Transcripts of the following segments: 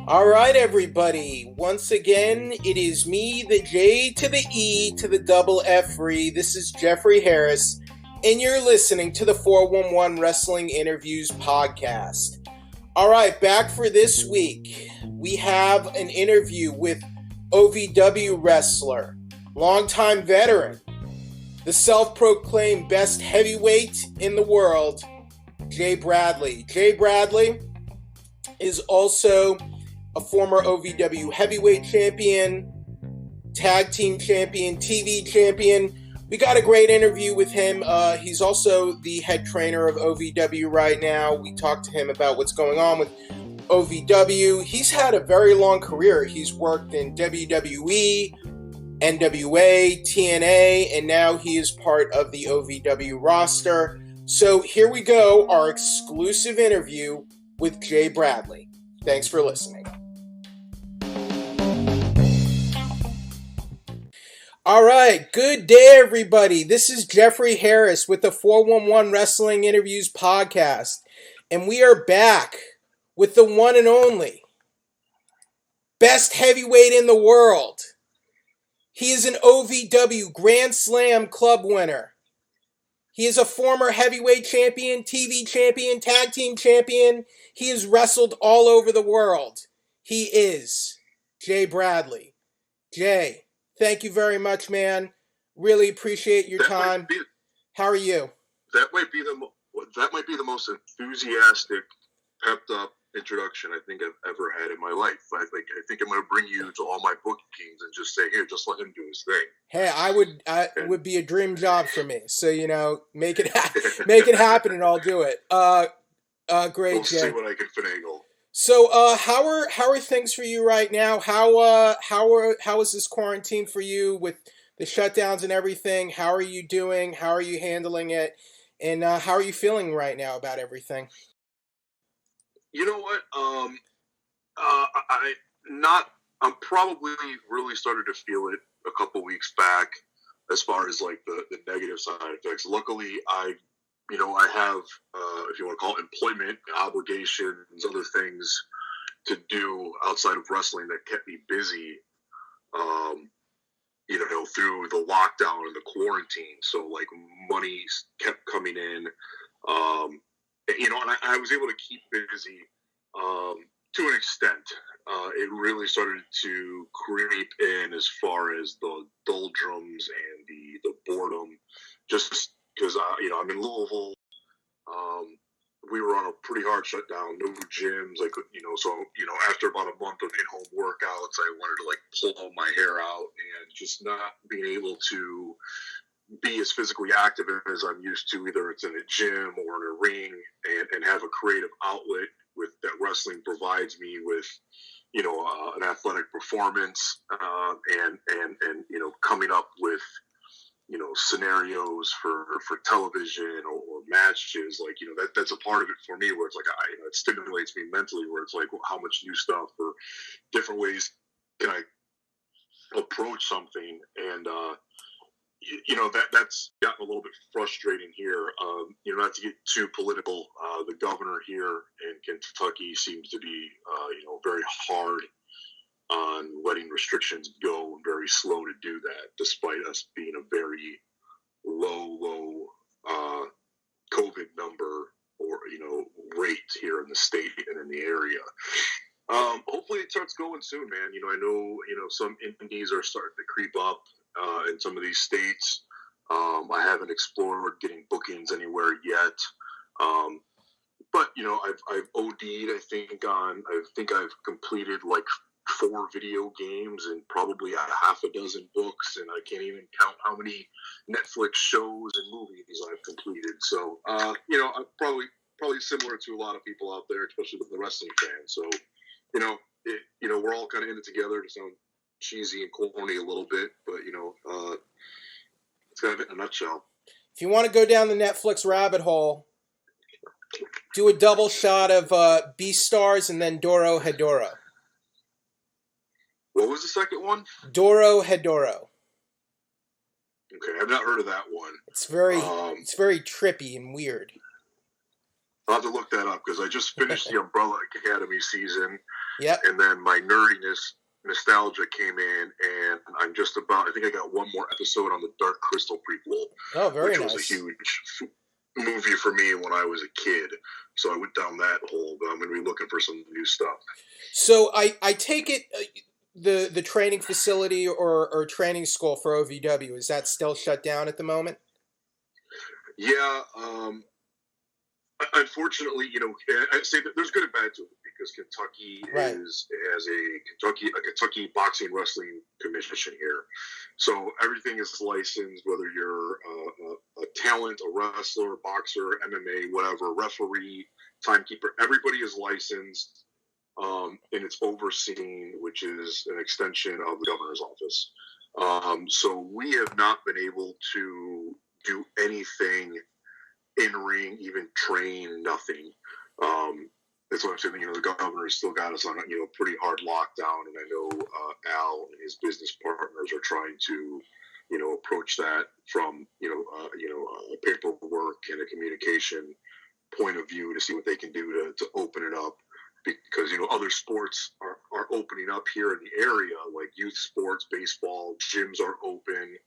All right, everybody. Once again, it is me, the J to the E to the double F free. This is Jeffrey Harris, and you're listening to the 411 Wrestling Interviews podcast. All right, back for this week. We have an interview with OVW wrestler, longtime veteran, the self-proclaimed best heavyweight in the world, Jay Bradley. Jay Bradley is also a former OVW heavyweight champion, tag team champion, TV champion. We got a great interview with him. He's also the head trainer of OVW right now. We talked to him about what's going on with OVW. He's had a very long career. He's worked in WWE, NWA, TNA, and now he is part of the OVW roster. So here we go, our exclusive interview with Jay Bradley. Thanks for listening. All right, good day, everybody. This is Jeffrey Harris with the 411 Wrestling Interviews podcast, and we are back with the one and only best heavyweight in the world. He is an OVW Grand Slam Club winner. He is a former heavyweight champion, TV champion, tag team champion. He has wrestled all over the world. He is Jay Bradley. Jay, thank you very much, man. Really appreciate your time. How are you? That might be the most enthusiastic, pepped up introduction I think I've ever had in my life. I think I'm going to bring you to all my bookings and just say, here, just let him do his thing. Hey, it would be a dream job for me. So, make it happen and I'll do it. Great, we'll Jay. See what I can finagle. So, how are things for you right now? How is this quarantine for you with the shutdowns and everything? How are you doing? How are you handling it? And how are you feeling right now about everything? You know what? I'm probably really started to feel it a couple weeks back as far as like the negative side effects. Luckily, I have, if you want to call it employment, obligations, other things to do outside of wrestling that kept me busy, through the lockdown and the quarantine. So like money kept coming in, and I was able to keep busy to an extent. It really started to creep in as far as the doldrums and the boredom, just because I'm in Louisville. We were on a pretty hard shutdown, no gyms. After about a month of in-home workouts, I wanted to pull my hair out, and just not being able to be as physically active as I'm used to, either it's in a gym or in a ring, and have a creative outlet that wrestling provides me with, an athletic performance, and coming up with, scenarios for television or matches, that's a part of it for me, where it's it stimulates me mentally, where it's how much new stuff or different ways can I approach something, and that's gotten a little bit frustrating here. Not to get too political, the governor here in Kentucky seems to be, very hard on letting restrictions go, and very slow to do that, despite us being a very low COVID number or, rate here in the state and in the area. Hopefully it starts going soon, man. I know, some indies are starting to creep up in some of these states. I haven't explored getting bookings anywhere yet. But I've OD'd, I think I've completed 4 video games and probably half a dozen books, and I can't even count how many Netflix shows and movies I've completed. So, I'm probably similar to a lot of people out there, especially with the wrestling fans. So, we're all kind of in it together, to sound cheesy and corny a little bit, but it's kind of it in a nutshell. If you want to go down the Netflix rabbit hole, do a double shot of Beastars and then Doro Hedoro. What was the second one? Doro Hedoro. Okay, I've not heard of that one. It's very trippy and weird. I'll have to look that up because I just finished the Umbrella Academy season. Yep. And then my nerdiness, nostalgia came in, and I think I got one more episode on the Dark Crystal prequel. Oh, very nice. Which was a huge movie for me when I was a kid. So I went down that hole, but I'm going to be looking for some new stuff. So I take it the training facility or training school for OVW, is that still shut down at the moment? Yeah. Unfortunately, I say that there's good and bad to it because Kentucky has a Kentucky Boxing Wrestling Commission here, so everything is licensed. Whether you're a talent, a wrestler, a boxer, MMA, whatever, referee, timekeeper, everybody is licensed, and it's overseen, which is an extension of the governor's office. So we have not been able to do anything in ring, even train, nothing. That's what I'm saying. The governor still got us on a pretty hard lockdown, and I know Al and his business partners are trying to approach that from a paperwork and a communication point of view to see what they can do to open it up, because other sports are opening up here in the area, like youth sports, baseball, gyms are open.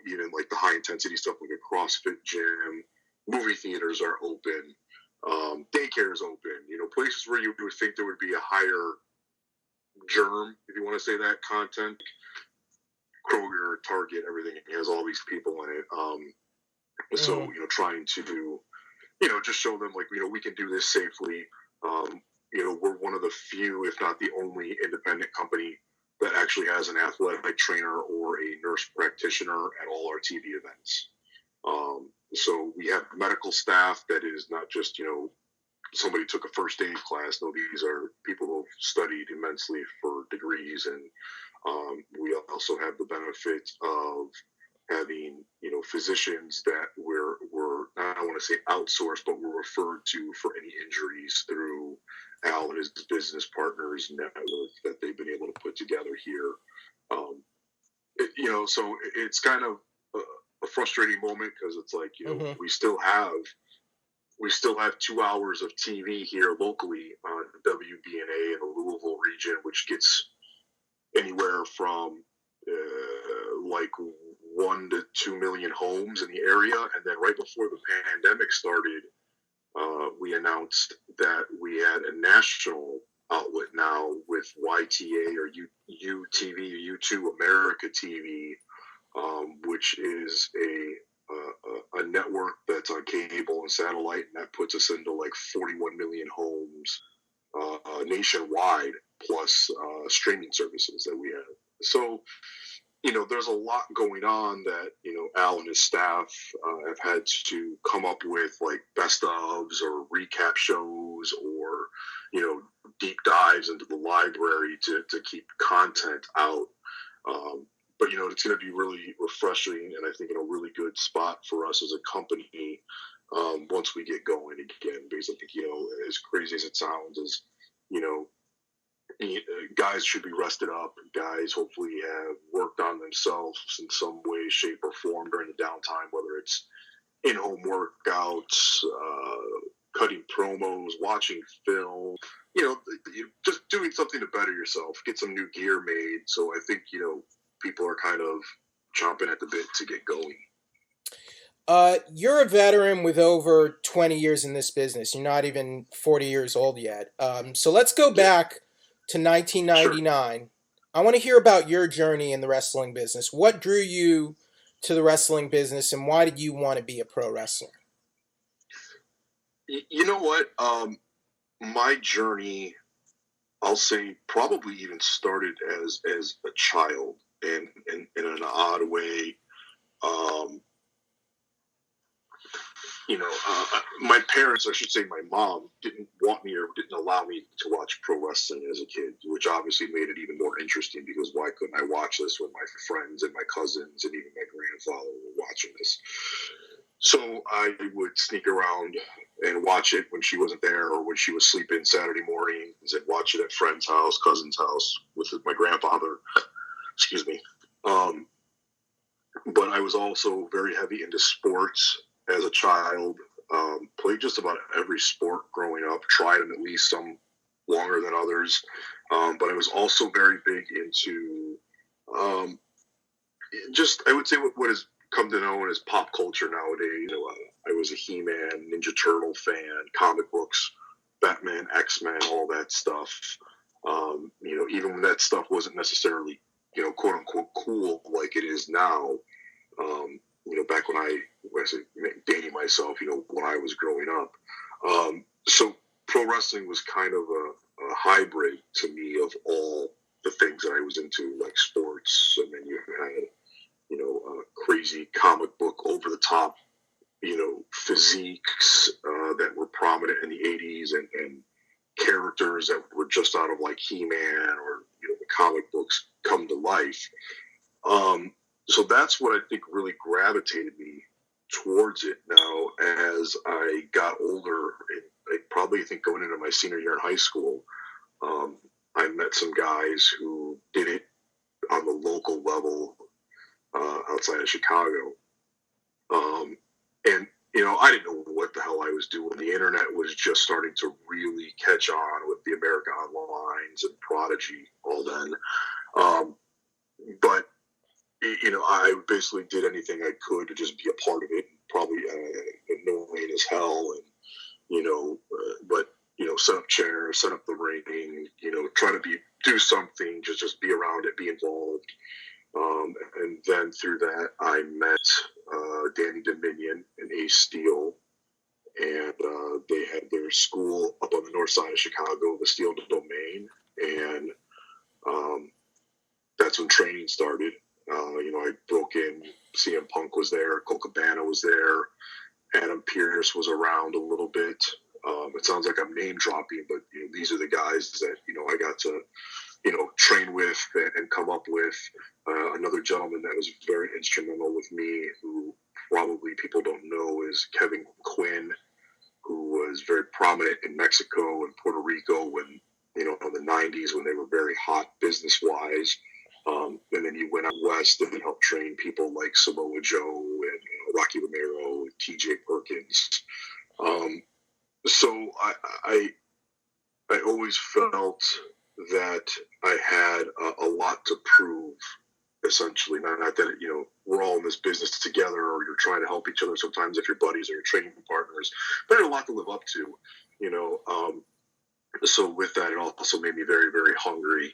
Even like the high intensity stuff like a CrossFit gym. Movie theaters are open. Daycare is open. Places where you would think there would be a higher germ, if you want to say that, content. Kroger, Target, everything has all these people in it. So, trying to, just show them, like, we can do this safely. We're one of the few, if not the only, independent company that actually has an athletic trainer or a nurse practitioner at all our TV events. So we have medical staff that is not just, somebody took a first aid class. No, these are people who have studied immensely for degrees. And we also have the benefit of having, physicians that we're I don't want to say outsourced, but we're referred to for any injuries through Al and his business partners network that they've been able to put together here. So it's kind of a frustrating moment because it's like, we still have 2 hours of TV here locally on WBNA in the Louisville region, which gets anywhere from like 1 to 2 million homes in the area. And then right before the pandemic started, we announced that we had a national outlet now with YTA or UTV, U2 America TV, which is a network that's on cable and satellite, and that puts us into like 41 million homes nationwide, plus streaming services that we have. So, there's a lot going on that, Al and his staff have had to come up with, like best ofs or recap shows or, deep dives into the library to keep content out. But, it's going to be really refreshing and I think in a really good spot for us as a company once we get going again. Because I think, as crazy as it sounds, is, guys should be rested up. Guys hopefully have worked on themselves in some way, shape, or form during the downtime, whether it's in-home workouts, cutting promos, watching film, just doing something to better yourself, get some new gear made. So I think, people are kind of chomping at the bit to get going. You're a veteran with over 20 years in this business. You're not even 40 years old yet. So let's go back to 1999. Sure. I want to hear about your journey in the wrestling business. What drew you to the wrestling business, and why did you want to be a pro wrestler? You know what? My journey, I'll say, probably even started as a child, and in an odd way. My parents, I should say my mom, didn't want me or didn't allow me to watch pro wrestling as a kid, which obviously made it even more interesting because why couldn't I watch this when my friends and my cousins and even my grandfather were watching this? So I would sneak around and watch it when she wasn't there or when she was sleeping Saturday mornings and watch it at friend's house, cousin's house with my grandfather. Excuse me. But I was also very heavy into sports as a child. Played just about every sport growing up, tried them at least, some longer than others. But I was also very big into just, I would say, what has come to know as pop culture nowadays. I was a He-Man, Ninja Turtle fan, comic books, Batman, X-Men, all that stuff. Even when that stuff wasn't necessarily, quote unquote cool like it is now. Back when I was dating myself, when I was growing up. So pro wrestling was kind of a hybrid to me of all the things that I was into, like sports, and then you had, crazy comic book, over the top, physiques that were prominent in the 80s, and characters that were just out of like He-Man or the comic books come to life. So that's what I think really gravitated me towards it. Now, as I got older, I probably think going into my senior year in high school, I met some guys who did it on the local level outside of Chicago. And I didn't know what the hell I was doing. The internet was just starting to really catch on with the America Onlines and Prodigy all then. But I basically did anything I could to just be a part of it. Probably annoying as hell, and but set up chairs, set up the ring, try to do something, just be around it, be involved. And then through that, I met Danny Dominion and Ace Steel, and they had their school up on the north side of Chicago, the Steel Domain, and that's when training started. I broke in, CM Punk was there, Colt Cabana was there, Adam Pearce was around a little bit. It sounds like I'm name dropping, but these are the guys that I got to train with and come up with. Another gentleman that was very instrumental with me, who probably people don't know, is Kevin Quinn, who was very prominent in Mexico and Puerto Rico when in the 90s, when they were very hot business wise. And then he went out west and helped train people like Samoa Joe and Rocky Romero and TJ Perkins. So I always felt that I had a lot to prove, essentially. Not that, we're all in this business together, or you're trying to help each other sometimes if you're buddies or you're training partners, but I had a lot to live up to, So with that, it also made me very, very hungry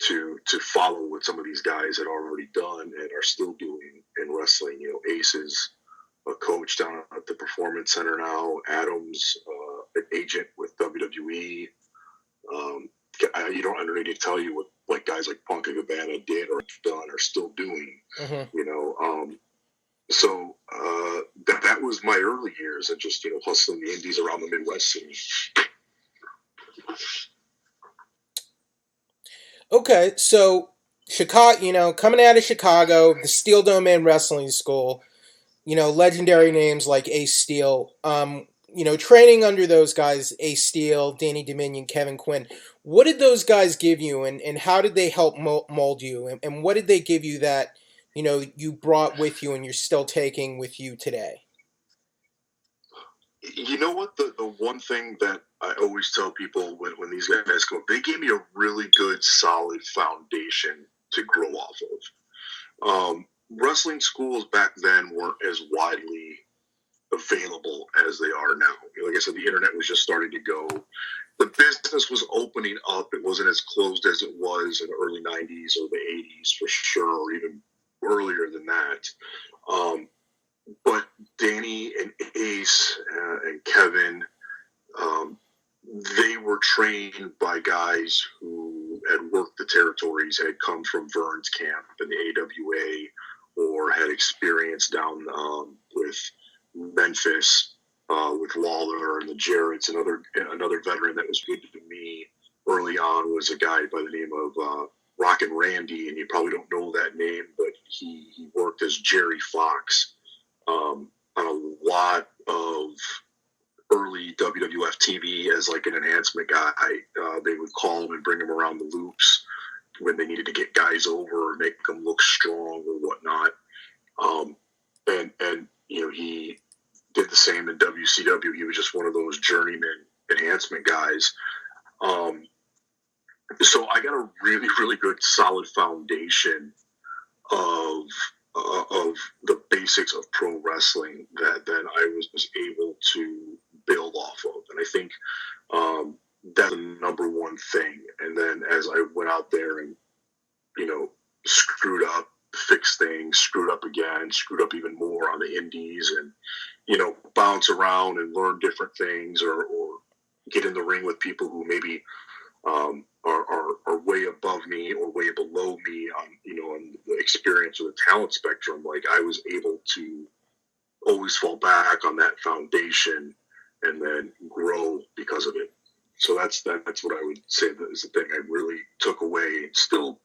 to follow what some of these guys had already done and are still doing in wrestling. Ace is a coach down at the Performance Center now. Adam's an agent with WWE. You don't need to tell you what like guys like Punk and Cabana did or done or still doing. Mm-hmm. So that was my early years, and just hustling the indies around the Midwest scene. Okay, so Chicago, coming out of Chicago, the Steel Domain Wrestling School, legendary names like Ace Steel, training under those guys, Ace Steel, Danny Dominion, Kevin Quinn. What did those guys give you, and how did they help mold you, and what did they give you that, you brought with you and you're still taking with you today? You know what? The one thing that I always tell people when these guys go, they gave me a really good, solid foundation to grow off of. Wrestling schools back then weren't as widely available as they are now. Like I said, the internet was just starting to go. The business was opening up. It wasn't as closed as it was in the early 90s or the 80s for sure, or even earlier than that. But Danny and Ace and Kevin, they were trained by guys who had worked the territories, had come from Vern's camp in the AWA, or had experience down with Memphis with Lawler and the Jarretts. Another veteran that was good to me early on was a guy by the name of Rockin' Randy, and you probably don't know that name, but he worked as Jerry Fox on a lot of early WWF TV as like an enhancement guy. They would call him and bring him around the loops when they needed to get guys over or make them look strong or whatnot. And he did the same in WCW. He was just one of those journeyman enhancement guys. So I got a really, really good solid foundation of the basics of pro wrestling that then I was able to build off of. And I think that's the number one thing. And then as I went out there and, screwed up, fixed things, screwed up again, screwed up even more on the indies, and, bounce around and learn different things or get in the ring with people who maybe are way above me or way below me on the experience or the talent spectrum. Like, I was able to always fall back on that foundation and then grow because of it. So that's what I would say that is the thing I really took away and still,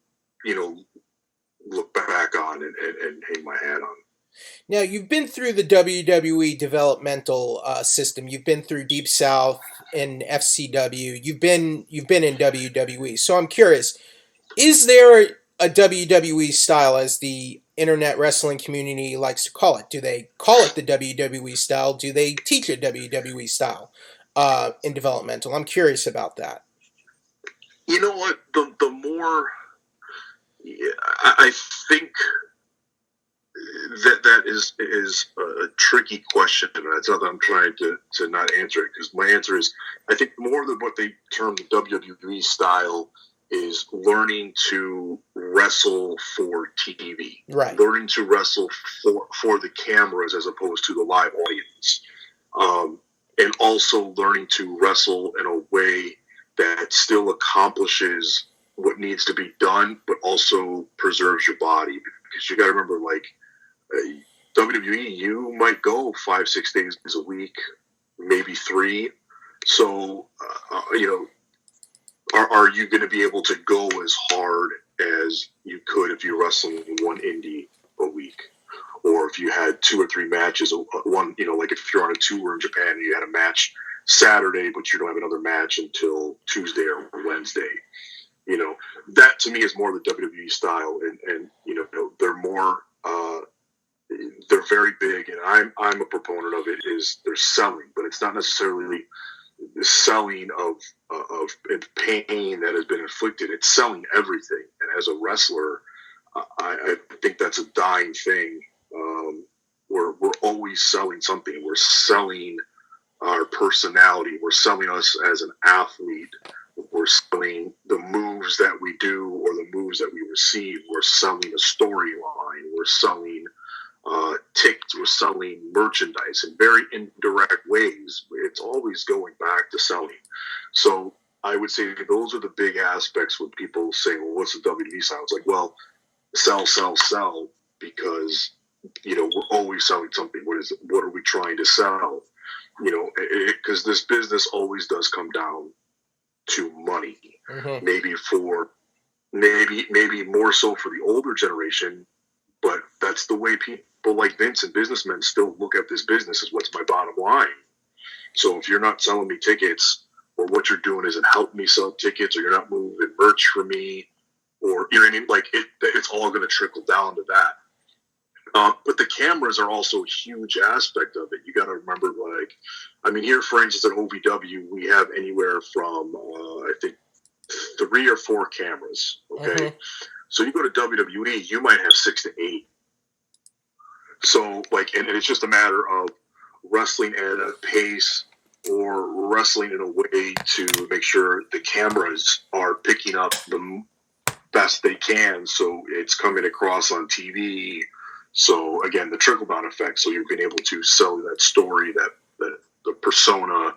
look back on and hang my hat on. Now, you've been through the WWE developmental system. You've been through Deep South and FCW. You've been in WWE. So I'm curious, is there a WWE style, as the internet wrestling community likes to call it? Do they call it the WWE style? Do they teach a WWE style in developmental? I'm curious about that. You know what? The more I think that is a tricky question, and that's not that I'm trying to not answer it, because my answer is I think more than what they term the WWE style is learning to wrestle for TV, right? Learning to wrestle for the cameras as opposed to the live audience, and also learning to wrestle in a way that still accomplishes what needs to be done, but also preserves your body. Because you got to remember, like, WWE, you might go 5-6 days a week, maybe 3. So, are you going to be able to go as hard as you could if you're wrestling one indie a week? Or if you had 2 or 3 matches, one, like if you're on a tour in Japan and you had a match Saturday, but you don't have another match until Tuesday or Wednesday. That to me is more the WWE style, and they're more, they're very big, and I'm a proponent of it. Is they're selling, but it's not necessarily the selling of pain that has been inflicted. It's selling everything, and as a wrestler, I think that's a dying thing. We're always selling something. We're selling our personality. We're selling us as an athlete. We're selling the moves that we do or the moves that we receive. We're selling a storyline. We're selling tickets. We're selling merchandise in very indirect ways. It's always going back to selling. So I would say those are the big aspects when people say, well, what's the WWE style? It's like, well, sell, because, we're always selling something. What is it? What are we trying to sell? Because this business always does come down to money. Mm-hmm. Maybe more so for the older generation, but that's the way people like Vince and businessmen still look at this business, is what's my bottom line. So if you're not selling me tickets, or what you're doing isn't helping me sell tickets, or you're not moving merch for me, or like it's all going to trickle down to that. But the cameras are also a huge aspect of it. You got to remember, here, for instance, at OVW, we have anywhere from, I think, 3 or 4 cameras. Okay. Mm-hmm. So you go to WWE, you might have 6 to 8. So, and it's just a matter of wrestling at a pace or wrestling in a way to make sure the cameras are picking up the best they can. So it's coming across on TV. So again, the trickle-down effect. So you've been able to sell that story, that the persona,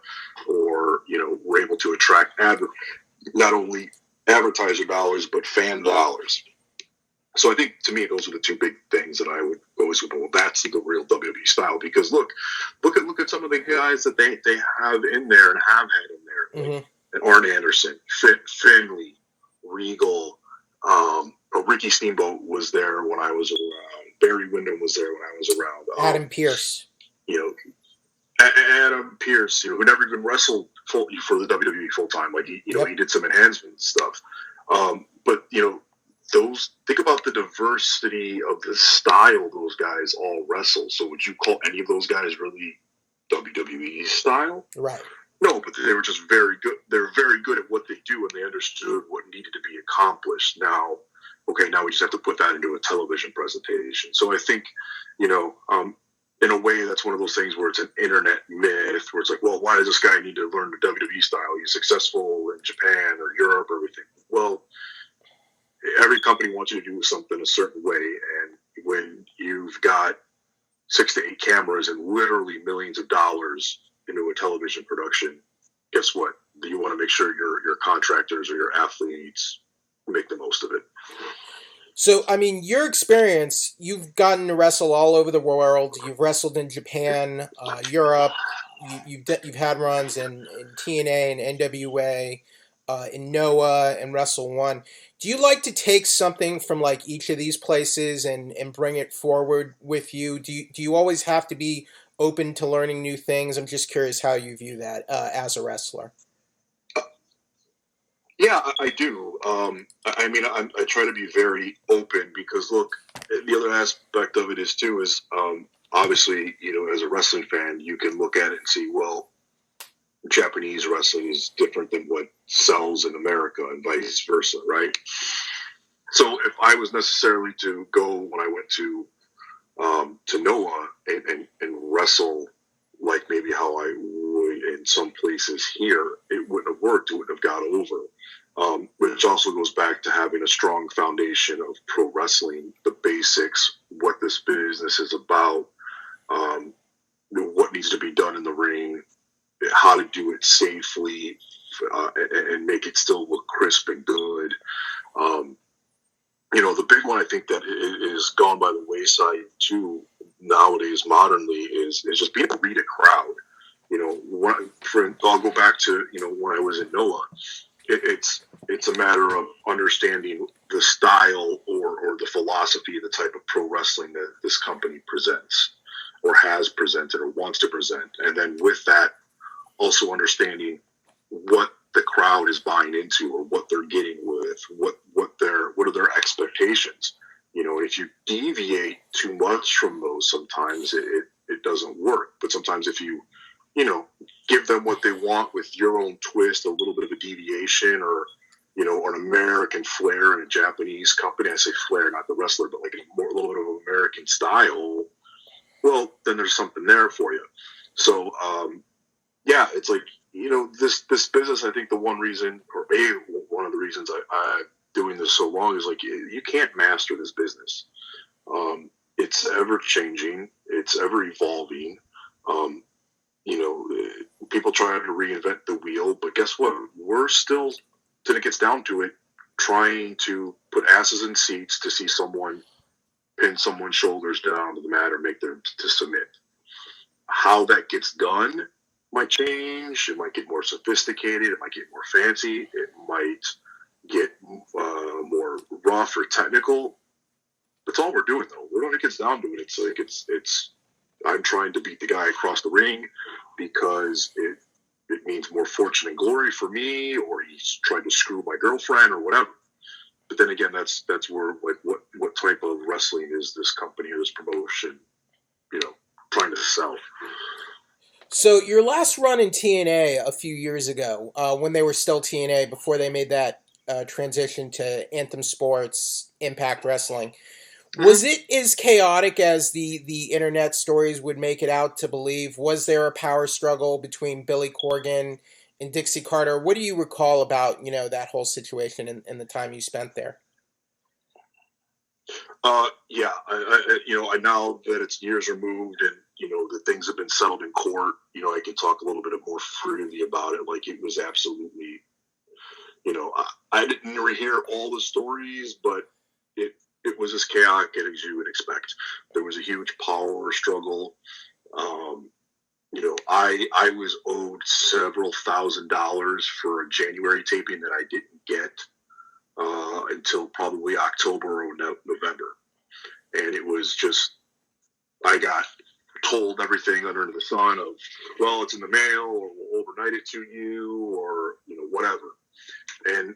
or we're able to attract not only advertiser dollars but fan dollars. So I think, to me, those are the 2 big things that I would always go, well, that's the real WWE style. Because look at some of the guys that they have in there and have had in there, mm-hmm. Arn Anderson, Finley, Regal. Ricky Steamboat was there when I was around. Barry Windham was there when I was around. Adam Pearce. Adam Pearce, who never even wrestled for the WWE full time. Like, he did some enhancement stuff. But, think about the diversity of the style those guys all wrestle. So would you call any of those guys really WWE style. Right. No, but they were just very good. They were very good at what they do, and they understood what needed to be accomplished. Now we just have to put that into a television presentation. So I think, in a way, that's one of those things where it's an internet myth, where it's like, well, why does this guy need to learn the WWE style? He's successful in Japan or Europe or everything. Well, every company wants you to do something a certain way, and when you've got 6 to 8 cameras and literally millions of dollars into a television production, guess what? You want to make sure your contractors or your athletes make the most of it. So, I mean, your experience, you've gotten to wrestle all over the world. You've wrestled in Japan, Europe. You've had runs in TNA and NWA, in NOAH and Wrestle One. Do you like to take something from like each of these places and bring it forward with you? Do you always have to be open to learning new things? I'm just curious how you view that as a wrestler. Yeah, I do. I try to be very open because, look, the other aspect of it is obviously, as a wrestling fan, you can look at it and see, well, Japanese wrestling is different than what sells in America and vice versa, right? So if I was necessarily to go when I went to NOAH and wrestle like maybe how I would in some places here, it wouldn't have worked. It wouldn't have got over. Which also goes back to having a strong foundation of pro wrestling, the basics, what this business is about, what needs to be done in the ring, how to do it safely, and make it still look crisp and good. The big one I think that is gone by the wayside too nowadays, modernly, is just being able to read a crowd. I'll go back to when I was in NOAH. It's a matter of understanding the style or the philosophy, the type of pro wrestling that this company presents or has presented or wants to present. And then with that, also understanding what the crowd is buying into or what they're getting with, what are their expectations. If you deviate too much from those, sometimes it doesn't work. But sometimes if you give them what they want with your own twist, a little bit of a deviation, or an American flair in a Japanese company. I say flair, not the wrestler, but like a little bit of an American style. Well, then there's something there for you. So, it's like this business. I think one of the reasons I doing this so long is like you can't master this business. It's ever changing. It's ever evolving. People try to reinvent the wheel, but guess what? We're still, till it gets down to it, trying to put asses in seats to see someone pin someone's shoulders down to the mat or make them to submit. How that gets done might change. It might get more sophisticated. It might get more fancy. It might get more rough or technical. That's all we're doing, though. When it gets down to it, it's like it's. I'm trying to beat the guy across the ring because it means more fortune and glory for me, or he's trying to screw my girlfriend or whatever. But then again, that's where like what type of wrestling is this company or this promotion, trying to sell. So your last run in TNA a few years ago, when they were still TNA, before they made that transition to Anthem Sports, Impact Wrestling, was it as chaotic as the internet stories would make it out to believe? Was there a power struggle between Billy Corgan and Dixie Carter? What do you recall about that whole situation and the time you spent there? Yeah, I now that it's years removed and the things have been settled in court, I can talk a little bit more freely about it. Like it was absolutely, I didn't hear all the stories, but it was as chaotic as you would expect. There was a huge power struggle. I was owed several $1,000s for a January taping that I didn't get until probably October or November. And it was just, I got told everything under the sun of, well, it's in the mail, or we'll overnight it to you, or, whatever. And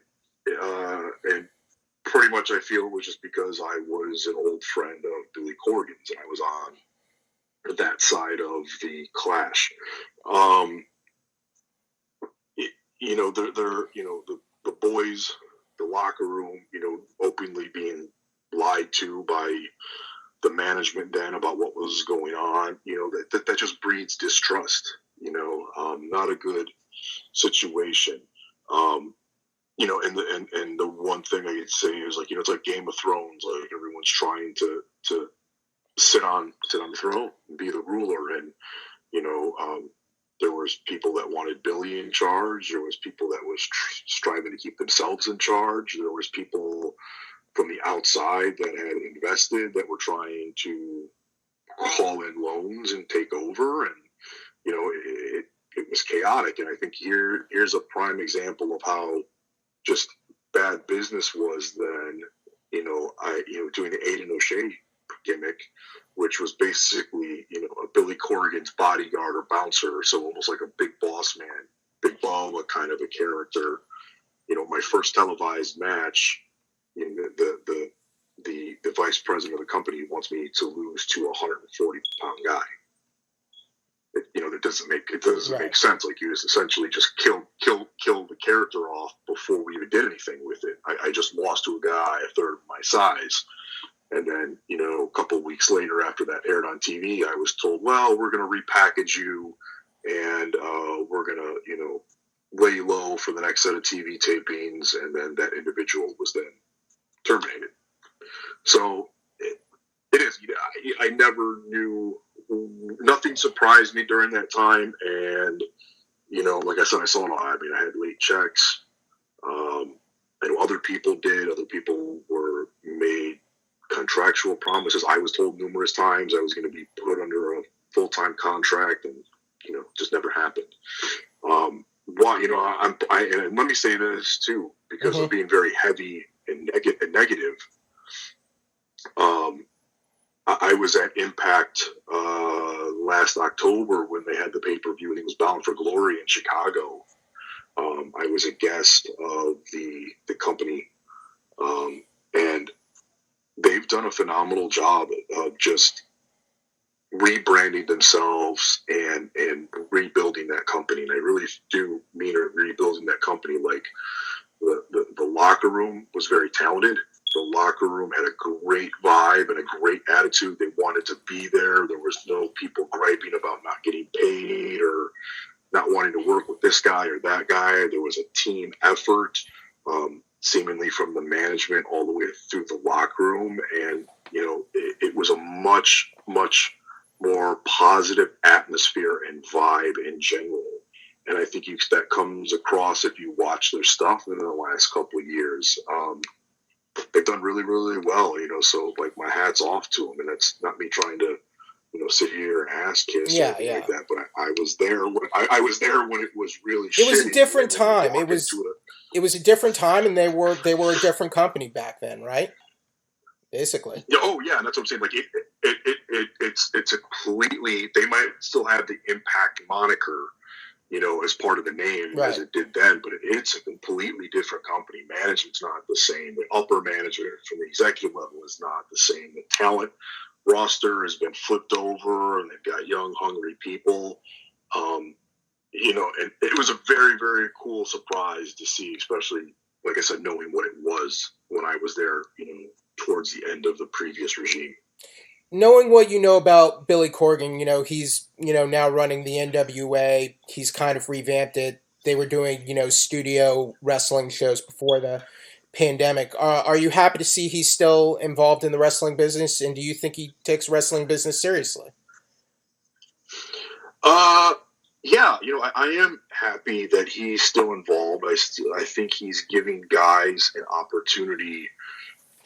pretty much I feel it was just because I was an old friend of Billy Corgan's and I was on that side of the clash. The boys, the locker room, openly being lied to by the management then about what was going on, that just breeds distrust, not a good situation. And the one thing I could say is it's like Game of Thrones, like everyone's trying to sit on the throne and be the ruler. And, there was people that wanted Billy in charge. There was people that was striving to keep themselves in charge. There was people from the outside that had invested that were trying to call in loans and take over. And, it was chaotic. And I think here's a prime example of how just bad business was then, doing the Aiden O'Shea gimmick, which was basically, a Billy Corgan's bodyguard or bouncer. So almost like a big boss man, Big Bubba kind of a character. My first televised match, the vice president of the company wants me to lose to a 140-pound guy. That doesn't make sense. Like, you just essentially just kill the character off before we even did anything with it. I just lost to a guy a third of my size. And then, a couple of weeks later after that aired on TV, I was told, well, we're going to repackage you and we're going to, lay low for the next set of TV tapings. And then that individual was then terminated. So it is. I never knew. Nothing surprised me during that time. And, like I said, I saw it all. I mean, I had late checks. And other people did. Other people were made contractual promises. I was told numerous times I was going to be put under a full-time contract, and just never happened. And let me say this too, because of being very heavy and negative. I was at Impact last October when they had the pay-per-view, and it was Bound for Glory in Chicago. I was a guest of the company, and they've done a phenomenal job of just rebranding themselves and rebuilding that company. And I really do mean rebuilding that company. Like, the locker room was very talented. The locker room had a great vibe and a great attitude. They wanted to be there. There was no people griping about not getting paid or not wanting to work with this guy or that guy. There was a team effort, seemingly from the management all the way through the locker room. And, it was a much, much more positive atmosphere and vibe in general. And I think that comes across if you watch their stuff in the last couple of years. They've done really, really well, so like my hat's off to them. And that's not me trying to, sit here and ass kiss or anything like that. But I was there. I was there when it was really. It was a different time. It was a different time, and they were a different company back then, right? Basically. Yeah. Oh, yeah. And that's what I'm saying. Like it's a completely. They might still have the Impact moniker, as part of the name, as it did then, but it's a completely different company. Management's not the same. The upper management from the executive level is not the same. The talent roster has been flipped over, and they've got young, hungry people. And it was a very, very cool surprise to see, especially, like I said, knowing what it was when I was there, towards the end of the previous regime. Knowing what you know about Billy Corgan, he's, now running the NWA. He's kind of revamped it. They were doing, studio wrestling shows before the pandemic. Are you happy to see he's still involved in the wrestling business? And do you think he takes wrestling business seriously? Yeah, I am happy that he's still involved. I think he's giving guys an opportunity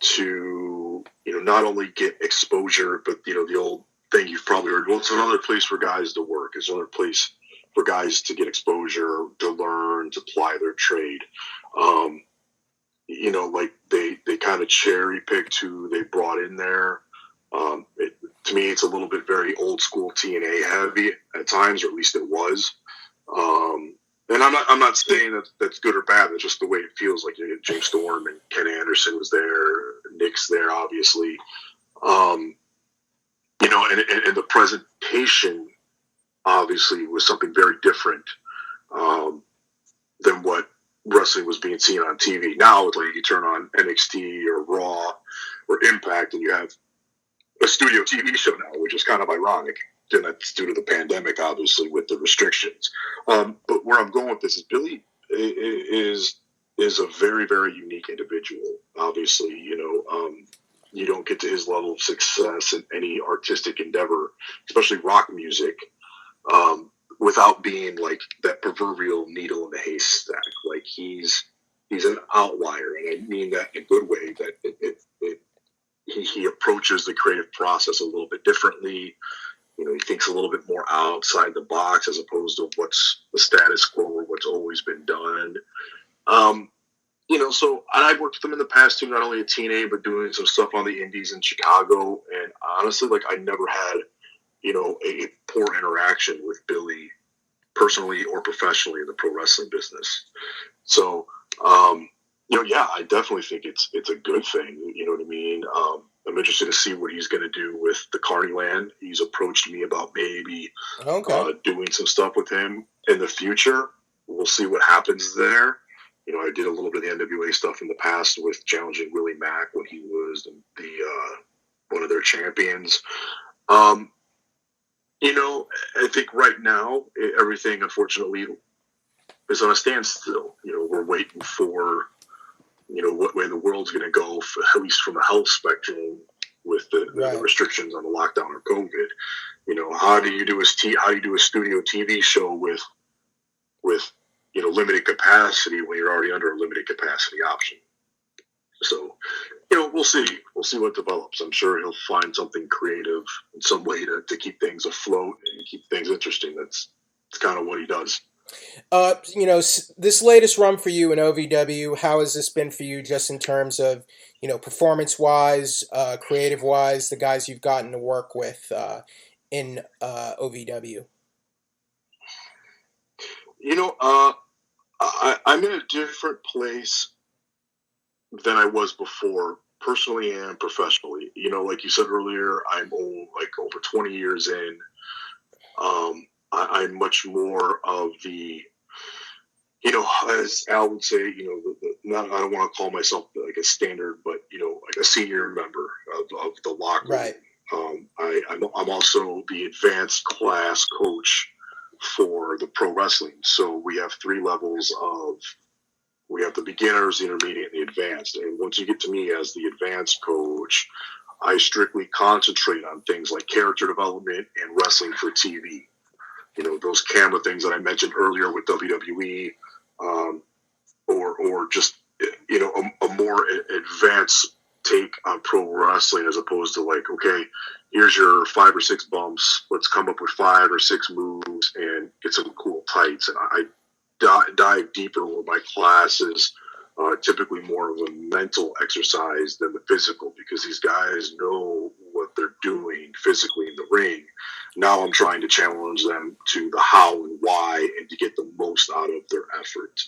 to, not only get exposure, but, the old thing you've probably heard, well, it's another place for guys to work. It's another place for guys to get exposure, to learn, to ply their trade. Like they kind of cherry picked who they brought in there. To me, it's a little bit very old school TNA heavy at times, or at least it was. And I'm not saying that's good or bad. It's just the way it feels. Like, James Storm and Ken Anderson was there, Nick's there, obviously. And the presentation obviously was something very different than what wrestling was being seen on TV. Now, like, you turn on NXT or Raw or Impact, and you have a studio TV show now, which is kind of ironic. And that's due to the pandemic, obviously, with the restrictions. But where I'm going with this is Billy is a very, very unique individual. Obviously, you don't get to his level of success in any artistic endeavor, especially rock music, without being like that proverbial needle in the haystack. Like, he's an outlier, and I mean that in a good way. That he approaches the creative process a little bit differently. He thinks a little bit more outside the box as opposed to what's the status quo or what's always been done. So I've worked with him in the past too, not only at TNA, but doing some stuff on the indies in Chicago. And honestly, like, I never had, a poor interaction with Billy personally or professionally in the pro wrestling business. So, yeah, I definitely think it's a good thing. You know what I mean? I'm interested to see what he's going to do with the Carneyland. He's approached me about maybe doing some stuff with him in the future. We'll see what happens there. I did a little bit of the NWA stuff in the past with challenging Willie Mack when he was the one of their champions. I think right now everything, unfortunately, is on a standstill. We're waiting for what way the world's going to go, at least from the health spectrum, with the restrictions on the lockdown or COVID. How do you do a studio TV show with limited capacity when you're already under a limited capacity option? So, we'll see. We'll see what develops. I'm sure he'll find something creative in some way to keep things afloat and keep things interesting. That's kind of what he does. This latest run for you in OVW, how has this been for you just in terms of, performance-wise, creative-wise, the guys you've gotten to work with in OVW? I'm in a different place than I was before, personally and professionally. Like you said earlier, I'm over 20 years in. I'm much more of the, as Al would say, I don't want to call myself like a standard, but, like a senior member of the locker room. Right. I'm also the advanced class coach for the pro wrestling. So we have 3 levels we have the beginners, the intermediate, and the advanced. And once you get to me as the advanced coach, I strictly concentrate on things like character development and wrestling for TV. Those camera things that I mentioned earlier with WWE, or just, a more advanced take on pro wrestling, as opposed to like, okay, here's your 5 or 6 bumps. Let's come up with 5 or 6 moves and get some cool tights. And I dive deeper with my classes, typically more of a mental exercise than the physical, because these guys know what they're doing physically in the ring. Now I'm trying to challenge them to the how and why, and to get the most out of their effort.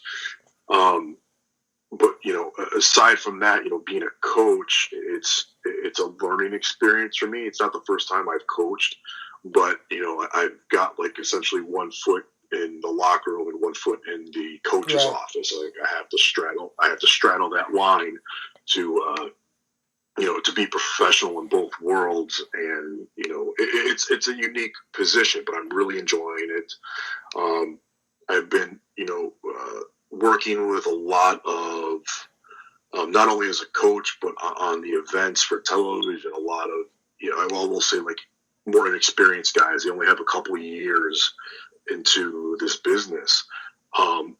But aside from that, being a coach, it's a learning experience for me. It's not the first time I've coached, but I've got like essentially 1 foot in the locker room and 1 foot in the coach's office. Like, I have to straddle that line to to be professional in both worlds. And it's a unique position, but I'm really enjoying it. I've been working with a lot of not only as a coach, but on the events for television, a lot of I will say, like, more inexperienced guys. They only have a couple of years into this business, and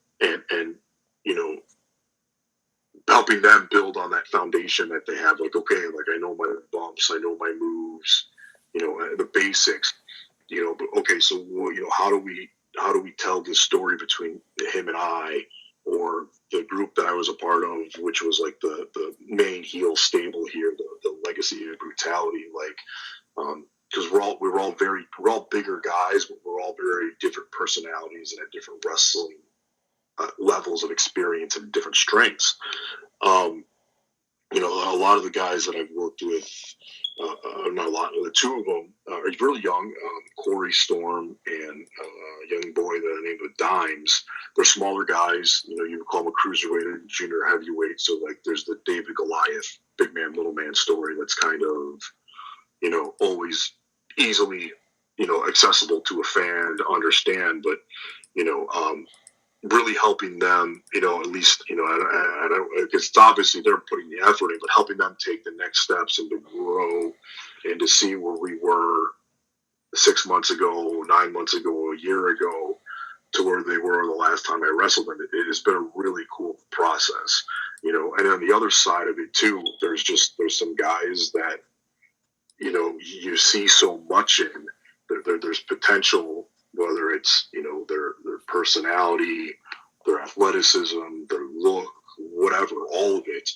helping them build on that foundation that they have. Like, okay, like, I know my bumps, I know my moves, the basics, but okay, so how do we tell this story between him and I, or the group that I was a part of, which was like the main heel stable here, the Legacy of Brutality, like, because we're all bigger guys, but we're all very different personalities and at different wrestling levels of experience and different strengths. a lot of the guys that I've worked with, not a lot, the two of them are really young, Corey Storm and a young boy that I named Dimes. They're smaller guys, you would call them a cruiserweight or junior heavyweight. So like there's the David Goliath, big man, little man story that's kind of, always easily, accessible to a fan to understand, but, really helping them, at least, I don't, because obviously they're putting the effort in, but helping them take the next steps and to grow and to see where we were 6 months ago, 9 months ago, a year ago, to where they were the last time I wrestled them. It has been a really cool process, and on the other side of it too, there's some guys that, you see so much in, there's potential, whether it's, their personality, their athleticism, their look, whatever, all of it.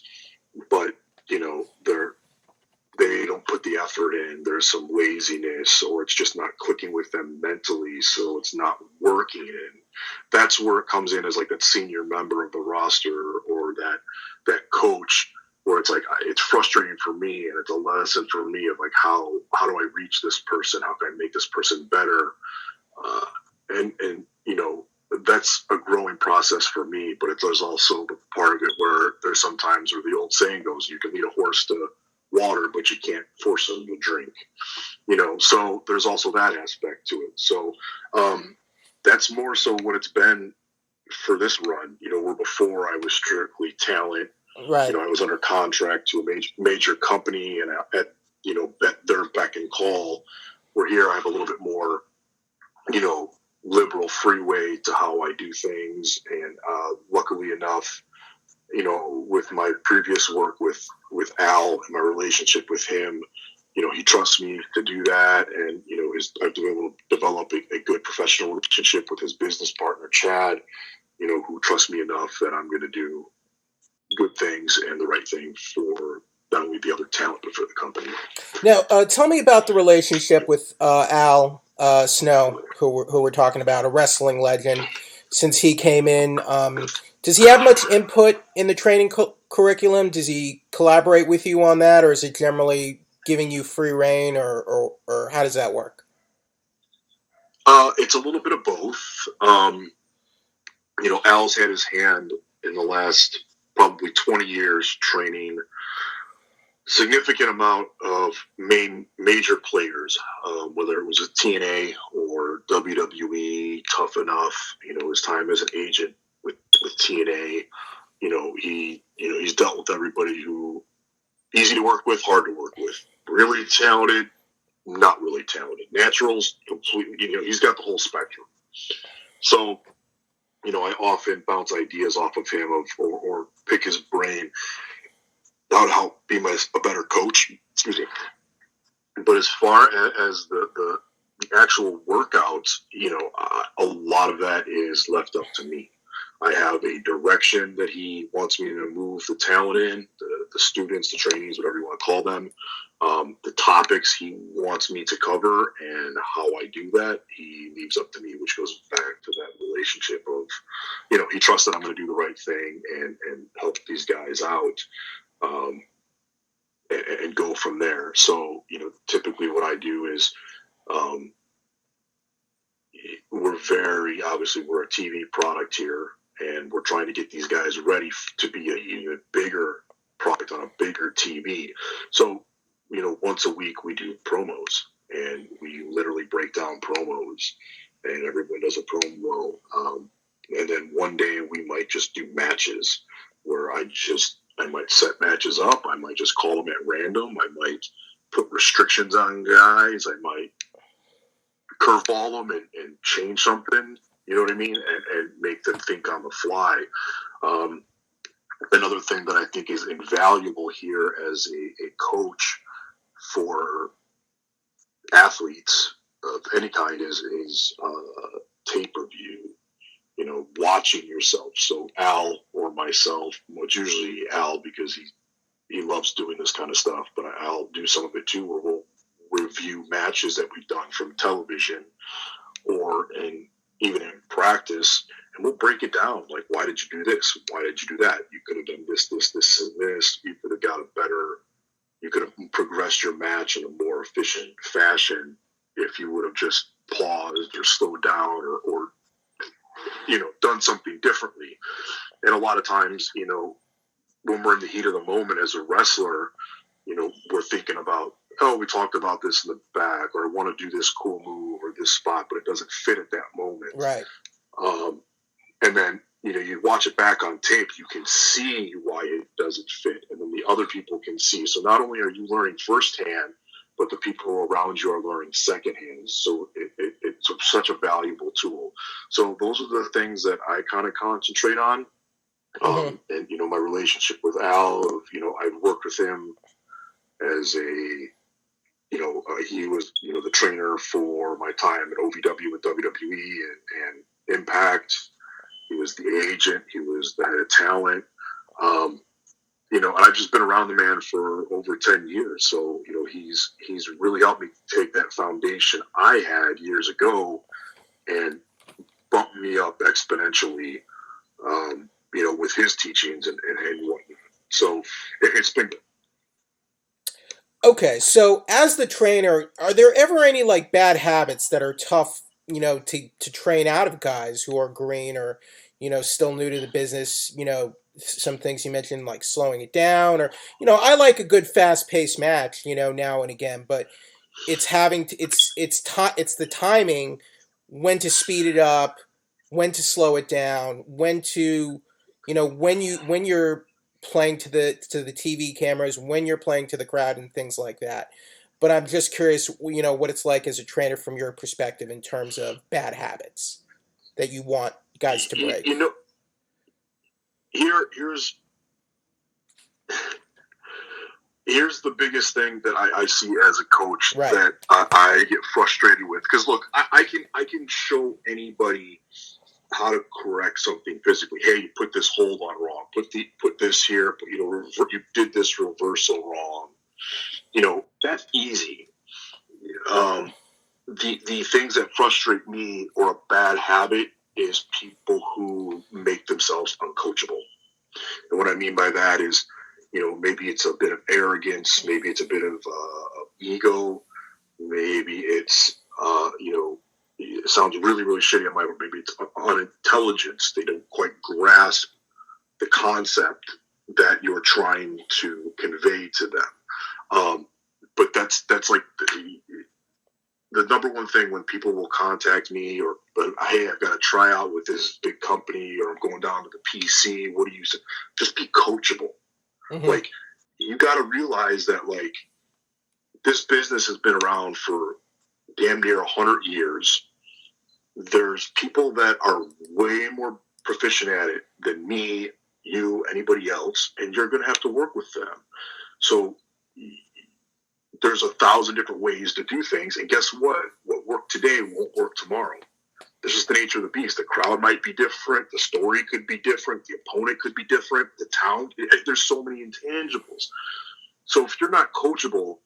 But, they don't put the effort in. There's some laziness, or it's just not clicking with them mentally, so it's not working in. That's where it comes in as like that senior member of the roster or that coach, where it's like, it's frustrating for me, and it's a lesson for me of like, how do I reach this person? How can I make this person better? And that's a growing process for me, but there's also the part of it where there's sometimes where the old saying goes, you can lead a horse to water, but you can't force them to drink, so there's also that aspect to it. So that's more so what it's been for this run, where before I was strictly talent. Right. I was under contract to a major company and at their beck and call, where here I have a little bit more, liberal freeway to how I do things. And luckily enough, with my previous work with Al and my relationship with him, he trusts me to do that. And, I've been able to develop a good professional relationship with his business partner, Chad, who trusts me enough that I'm going to do good things and the right thing for not only the other talent, but for the company. Now, tell me about the relationship with Al Snow, who we're talking about, a wrestling legend. Since he came in, does he have much input in the training curriculum? Does he collaborate with you on that, or is it generally giving you free reign, or how does that work? It's a little bit of both. Al's had his hand in the last probably 20 years training significant amount of major players, whether it was a TNA or WWE, Tough Enough, his time as an agent with TNA, he's dealt with everybody who easy to work with, hard to work with, really talented, not really talented, naturals, completely, he's got the whole spectrum. So, I often bounce ideas off of him or pick his brain how to help be a better coach. Excuse me. But as far as the actual workouts, a lot of that is left up to me. I have a direction that he wants me to move the talent in, the students, the trainees, whatever you want to call them, the topics he wants me to cover, and how I do that, he leaves up to me, which goes back to that relationship of, he trusts that I'm going to do the right thing and help these guys out. And go from there. So, typically what I do is, we're a TV product here, and we're trying to get these guys ready to be a even bigger product on a bigger TV. So, once a week we do promos, and we literally break down promos, and everyone does a promo. And then one day we might just do matches where I might set matches up. I might just call them at random. I might put restrictions on guys. I might curveball them and change something, you know what I mean? And make them think on the fly. Another thing that I think is invaluable here as a coach for athletes of any kind is tape review. Watching yourself. So Al or myself, well, it's usually Al because he loves doing this kind of stuff, but I'll do some of it too, where we'll review matches that we've done from television and even in practice, and we'll break it down. Like, why did you do this? Why did you do that? You could have done this, and this. You could have you could have progressed your match in a more efficient fashion if you would have just paused or slowed down or done something differently. And a lot of times, when we're in the heat of the moment as a wrestler, we're thinking about, oh, we talked about this in the back, or I want to do this cool move or this spot, but it doesn't fit at that moment. Right. And then, you watch it back on tape, you can see why it doesn't fit. And then the other people can see. So not only are you learning firsthand, but the people around you are learning secondhand. So it's such a valuable tool. So those are the things that I kind of concentrate on. And, my relationship with Al, I've worked with him as he was, the trainer for my time at OVW with WWE and Impact. He was the agent. He was the head of talent. And I've just been around the man for over 10 years. So, he's really helped me take that foundation I had years ago and bump me up exponentially, with his teachings and whatnot. So it's been good. Okay, so as the trainer, are there ever any like bad habits that are tough, to train out of guys who are green or, still new to the business? Some things you mentioned like slowing it down, or I like a good fast-paced match, now and again, but it's it's the timing, when to speed it up, when to slow it down, when to, when you're playing to the TV cameras, when you're playing to the crowd and things like that. But I'm just curious, what it's like as a trainer from your perspective in terms of bad habits that you want guys to break. Here's the biggest thing that I see as a coach, right, that I get frustrated with. Because look, I can show anybody how to correct something physically. Hey, you put this hold on wrong. Put this here. But, you did this reversal wrong. That's easy. The things that frustrate me or a bad habit is people who make themselves uncoachable. And what I mean by that is, maybe it's a bit of arrogance, maybe it's a bit of ego, maybe it's, it sounds really, really shitty on my word, maybe it's unintelligence. They don't quite grasp the concept that you're trying to convey to them. But that's like the number one thing when people will contact me hey, I've got to try out with this big company, or I'm going down to the PC. What do you say? Just be coachable. Mm-hmm. Like, you got to realize that, like, this business has been around for damn near 100 years. There's people that are way more proficient at it than me, you, anybody else, and you're going to have to work with them. So there's 1,000 different ways to do things, and guess what? What worked today won't work tomorrow. This is the nature of the beast. The crowd might be different. The story could be different. The opponent could be different. The town. There's so many intangibles. So if you're not coachable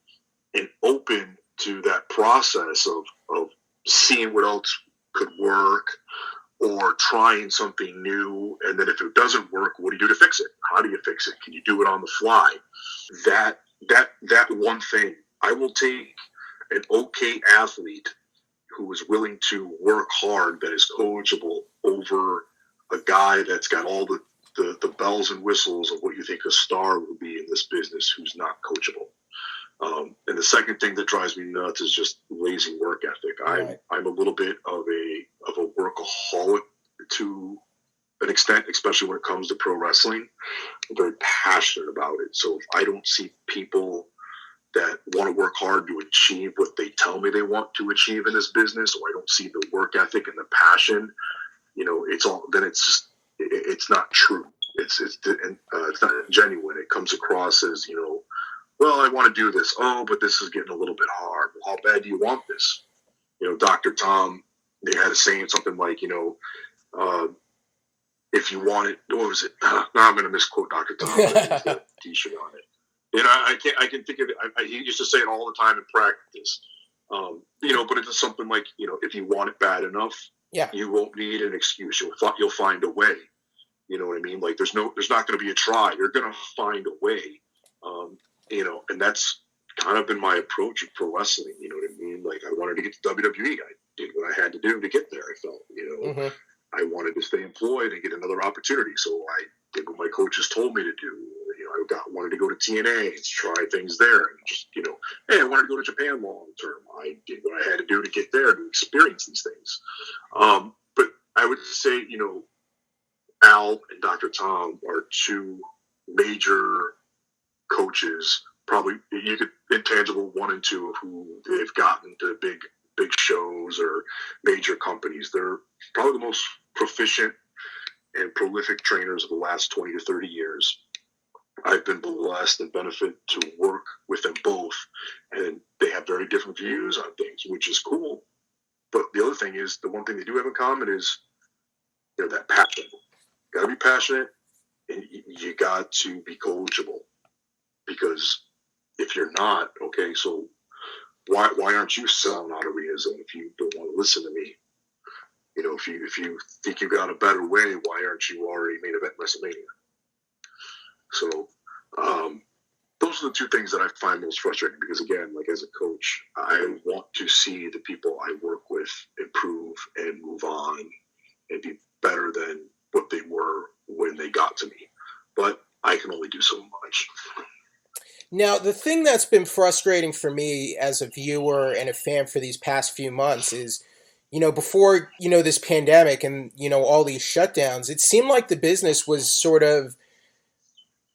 and open to that process of seeing what else could work, or trying something new, and then if it doesn't work, what do you do to fix it? How do you fix it? Can you do it on the fly? That one thing, I will take an okay athlete who is willing to work hard, that is coachable, over a guy that's got all the bells and whistles of what you think a star will be in this business, who's not coachable. And the second thing that drives me nuts is just lazy work ethic. Right. I'm a little bit of a workaholic to an extent, especially when it comes to pro wrestling. I'm very passionate about it. So if I don't see people that want to work hard to achieve what they tell me they want to achieve in this business, or I don't see the work ethic and the passion, it's not true. It's not genuine. It comes across as, well, I want to do this. Oh, but this is getting a little bit hard. Well, how bad do you want this? Dr. Tom, they had a saying something like, if you want it, what was it? Now I'm going to misquote Dr. Tom. The T-shirt on it. I can think of it. He used to say it all the time in practice. But it's something like, if you want it bad enough, yeah, you won't need an excuse. You'll find a way. You know what I mean? Like, there's not going to be a try. You're going to find a way. And that's kind of been my approach of pro wrestling. You know what I mean? Like, I wanted to get to WWE. I did what I had to do to get there. I felt, Mm-hmm. I wanted to stay employed and get another opportunity. So I did what my coaches told me to do. Wanted to go to TNA and try things there. And just, hey, I wanted to go to Japan long term. I did what I had to do to get there to experience these things. But I would say, Al and Dr. Tom are two major coaches, probably you could intangible 1 and 2 of who they've gotten to big shows or major companies. They're probably the most proficient and prolific trainers of the last 20 to 30 years. I've been blessed and benefit to work with them both, and they have very different views on things, which is cool. But the other thing is, the one thing they do have in common is, that passion. You got to be passionate, and you got to be coachable. Because if you're not, okay, so why aren't you selling out arenas? And if you don't want to listen to me, if you think you got a better way, why aren't you already main event WrestleMania? So those are the two things that I find most frustrating, because, again, like, as a coach, I want to see the people I work with improve and move on and be better than what they were when they got to me. But I can only do so much. Now, the thing that's been frustrating for me as a viewer and a fan for these past few months is, before, this pandemic and, all these shutdowns, it seemed like the business was sort of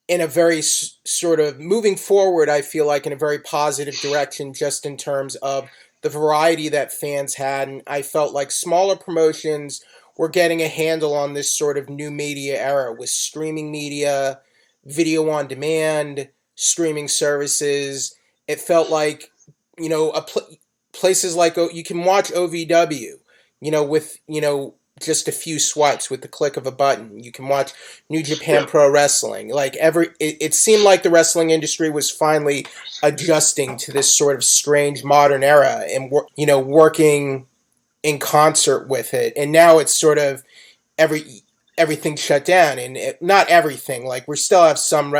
in a very sort of moving forward, I feel like, in a very positive direction, just in terms of the variety that fans had. And I felt like smaller promotions were getting a handle on this sort of new media era with streaming media, video on demand, streaming services. It felt like, places like, you can watch OVW, with, just a few swipes with the click of a button. You can watch New Japan Pro Wrestling. Like, it seemed like the wrestling industry was finally adjusting to this sort of strange modern era and, working in concert with it. And now it's sort of everything shut down, and not everything. Like, we still have some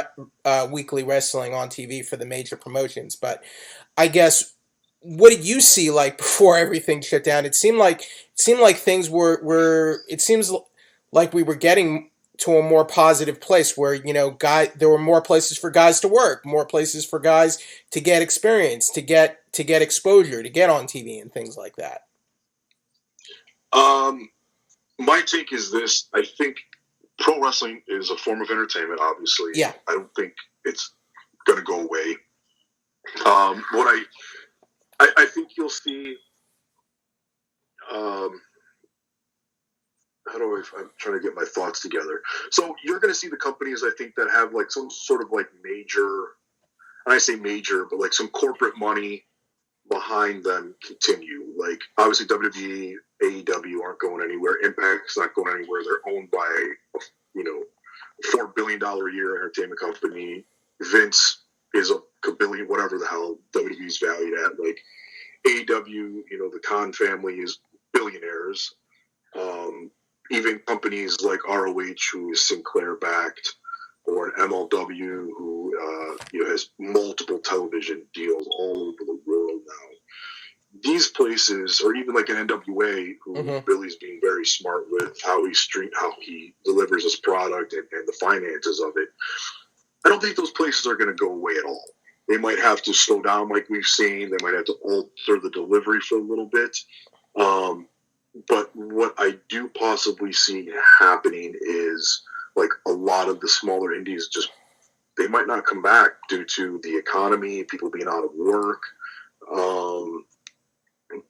weekly wrestling on TV for the major promotions, but I guess, what did you see like before everything shut down? It seemed like things were. It seems like we were getting to a more positive place where, there were more places for guys to work, more places for guys to get experience, to get exposure, to get on TV and things like that. My take is this: I think pro wrestling is a form of entertainment. Obviously, yeah. I don't think it's going to go away. I think you'll see. I'm trying to get my thoughts together. So you're going to see the companies, I think, that have like some sort of like major, and I say major, but like some corporate money behind them continue. Like, obviously WWE, AEW aren't going anywhere. Impact's not going anywhere. They're owned by, $4 billion a year entertainment company. Vince is a billion, whatever the hell WWE's valued at. Like, AEW, the Khan family is billionaires. Even companies like ROH, who is Sinclair backed, or an MLW, who has multiple television deals all over the world now. These places, or even like an NWA, who Billy's being very smart with how he delivers his product and the finances of it. I don't think those places are going to go away at all. They might have to slow down, like we've seen. They might have to alter the delivery for a little bit. But what I do possibly see happening is, like, a lot of the smaller indies they might not come back due to the economy, people being out of work,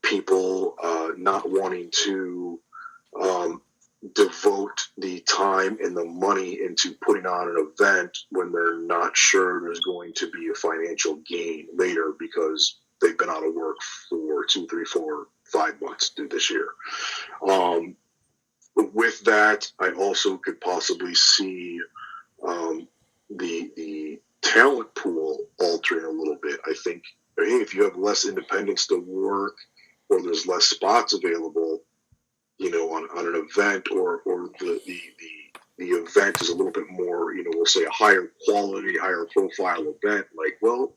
people not wanting to devote the time and the money into putting on an event when they're not sure there's going to be a financial gain later because they've been out of work for 2, 3, 4, 5 months this year. With that, I also could possibly see the talent pool altering a little bit. I think, hey, if you have less independence to work, or there's less spots available, on an event, or the the event is a little bit more, we'll say a higher quality, higher profile event, like, well,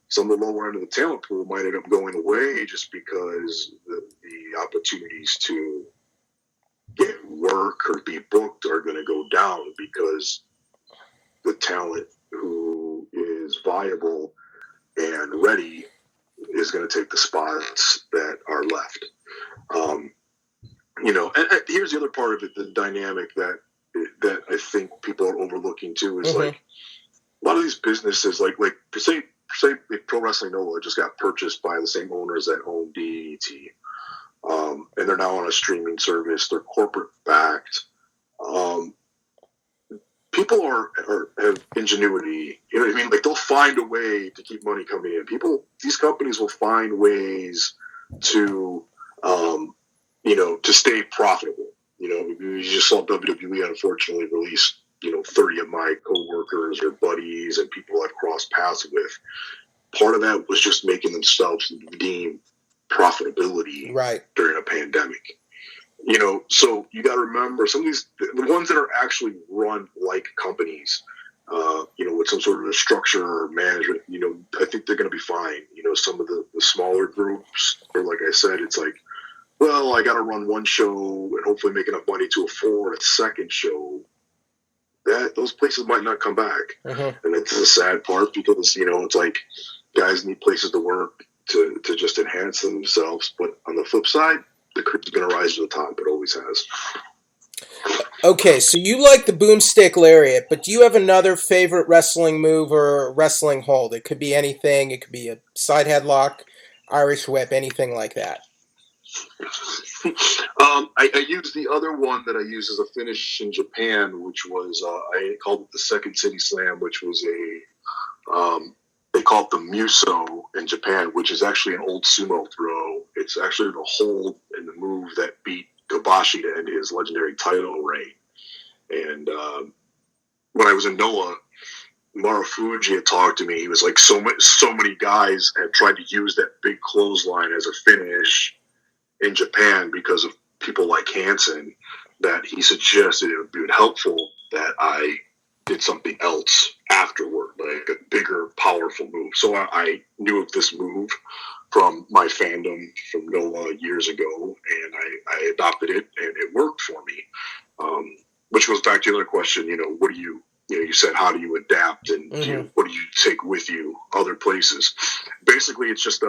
some of the lower end of the talent pool might end up going away just because the opportunities to get work or be booked are going to go down because the talent who is viable and ready is going to take the spots that are left. And here's the other part of it, the dynamic that I think people are overlooking too is like a lot of these businesses, like say Pro Wrestling Noah just got purchased by the same owners that own DET, and they're now on a streaming service. They're corporate backed. People have ingenuity. You know what I mean? Like they'll find a way to keep money coming in. These companies will find ways to, to stay profitable. You just saw WWE unfortunately release, 30 of my coworkers or buddies and people I've crossed paths with. Part of that was just making themselves deem profitability during a pandemic. So you got to remember some of these, the ones that are actually run like companies, with some sort of a structure or management, I think they're going to be fine. Some of the smaller groups, or like I said, it's like, well, I got to run one show and hopefully make enough money to afford a second show. Those places might not come back. And it's the sad part because, it's like guys need places to work to just enhance themselves. But on the flip side, the creek's going to rise to the top. It always has. Okay, so you like the boomstick lariat, but do you have another favorite wrestling move or wrestling hold? It could be anything. It could be a side headlock, Irish whip, anything like that. I used the other one that I used as a finish in Japan, which was I called it the Second City Slam, which was they call it the Muso in Japan, which is actually an old sumo throw. It's actually the hold and the move that beat Kobashi to end his legendary title reign. And when I was in Noah, Marufuji had talked to me. He was like, so many guys had tried to use that big clothesline as a finish in Japan because of people like Hansen, that he suggested it would be helpful that I did something else afterward, like a bigger, powerful move. So I knew of this move from my fandom from Noah years ago, and I adopted it, and it worked for me. Which goes back to the other question, what do you said, how do you adapt, and what do you take with you other places? Basically, it's just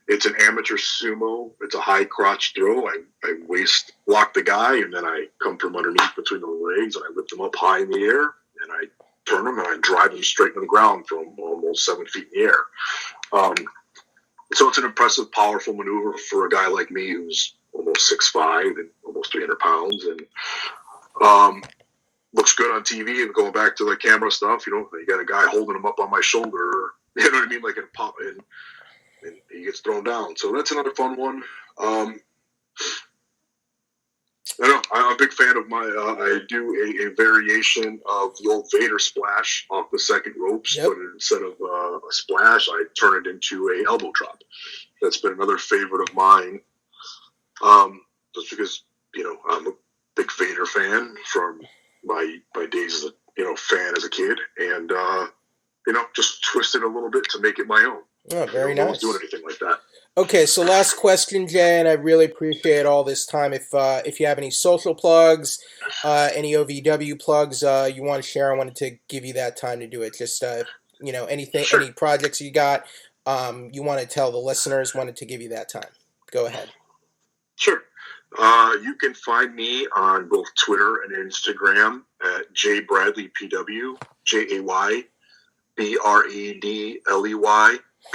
it's an amateur sumo. It's a high crotch throw. I waist lock the guy, and then I come from underneath between the legs, and I lift him up high in the air, and I turn him, and I drive him straight to the ground from almost 7 feet in the air. So it's an impressive, powerful maneuver for a guy like me who's almost 6'5" and almost 300 pounds, and looks good on TV. And going back to the camera stuff, you got a guy holding him up on my shoulder, you know what I mean, like in pop, and he gets thrown down. So that's another fun one. I know I'm a big fan of I do a variation of the old Vader splash off the second ropes, but instead of a splash, I turn it into a elbow drop. That's been another favorite of mine. Just because, I'm a big Vader fan from my days as a fan as a kid, and just twist it a little bit to make it my own. Oh, very nice. I don't do anything like that. Okay, so last question, Jay, and I really appreciate all this time. If you have any social plugs, any OVW plugs you want to share, I wanted to give you that time to do it. Just anything, sure. Any projects you got, you want to tell the listeners, wanted to give you that time. Go ahead. Sure. You can find me on both Twitter and Instagram at Jay Bradley PW, JayBradley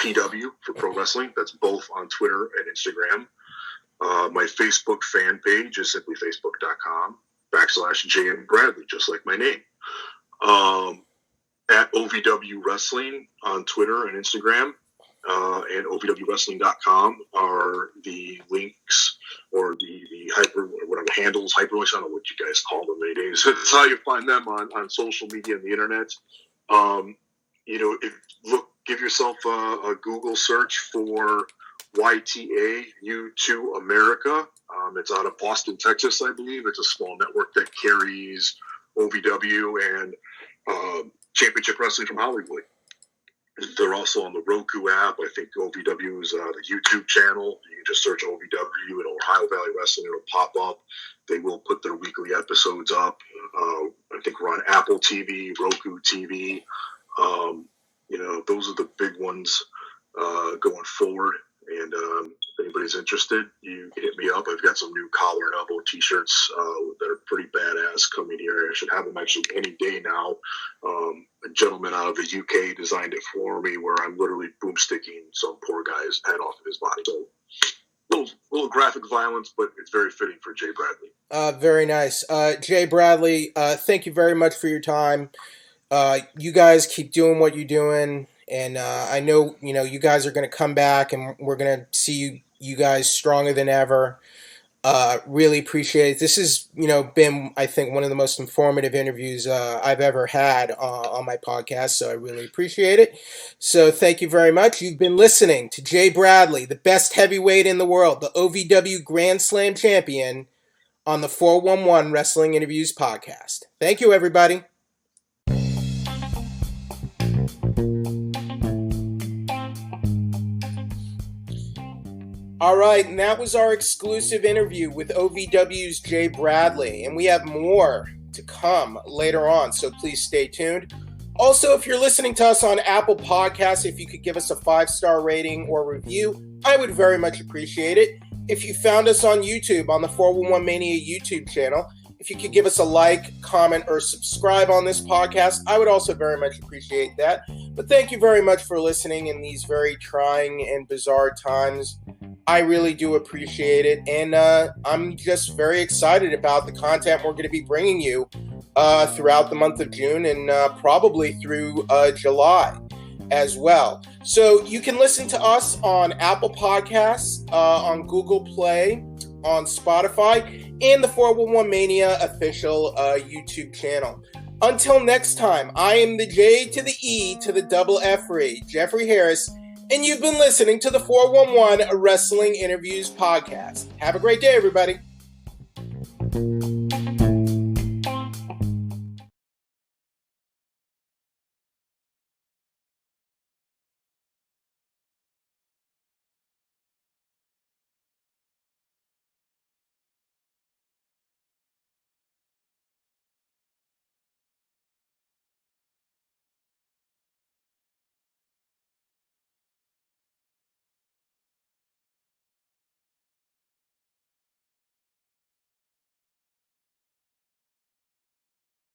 PW for pro wrestling. That's both on Twitter and Instagram. My Facebook fan page is simply facebook.com/JM Bradley, just like my name. At OVW Wrestling on Twitter and Instagram, and OVWWrestling.com are the links or the hyper, whatever handles, hyperlinks, I don't know what you guys call them nowadays. That's how you find them on social media and the internet. Give yourself a Google search for YTA U2 America. It's out of Austin, Texas, I believe. It's a small network that carries OVW and Championship Wrestling from Hollywood. They're also on the Roku app. I think OVW is the YouTube channel. You can just search OVW and Ohio Valley Wrestling. It'll pop up. They will put their weekly episodes up. I think we're on Apple TV, Roku TV. Those are the big ones going forward. And if anybody's interested, you can hit me up. I've got some new collar and elbow T-shirts that are pretty badass coming here. I should have them actually any day now. A gentleman out of the UK designed it for me, where I'm literally boomsticking some poor guy's head off of his body. So little graphic violence, but it's very fitting for Jay Bradley. Very nice. Jay Bradley, thank you very much for your time. You guys keep doing what you're doing. And I know, you guys are going to come back, and we're going to see you guys stronger than ever. Really appreciate it. This has, been, I think, one of the most informative interviews I've ever had on my podcast, so I really appreciate it. So thank you very much. You've been listening to Jay Bradley, the best heavyweight in the world, the OVW Grand Slam champion, on the 411 Wrestling Interviews podcast. Thank you, everybody. All right, and that was our exclusive interview with OVW's Jay Bradley, and we have more to come later on, so please stay tuned. Also, if you're listening to us on Apple Podcasts, if you could give us a 5-star rating or review, I would very much appreciate it. If you found us on YouTube, on the 411 Mania YouTube channel, if you could give us a like, comment, or subscribe on this podcast, I would also very much appreciate that. But thank you very much for listening in these very trying and bizarre times. I really do appreciate it, and I'm just very excited about the content we're going to be bringing you throughout the month of June and probably through July as well. So you can listen to us on Apple Podcasts, on Google Play, on Spotify, and the 411 Mania official YouTube channel. Until next time, I am the J to the E to the double F-ry, Jeffrey Harris, and you've been listening to the 411 Wrestling Interviews podcast. Have a great day, everybody.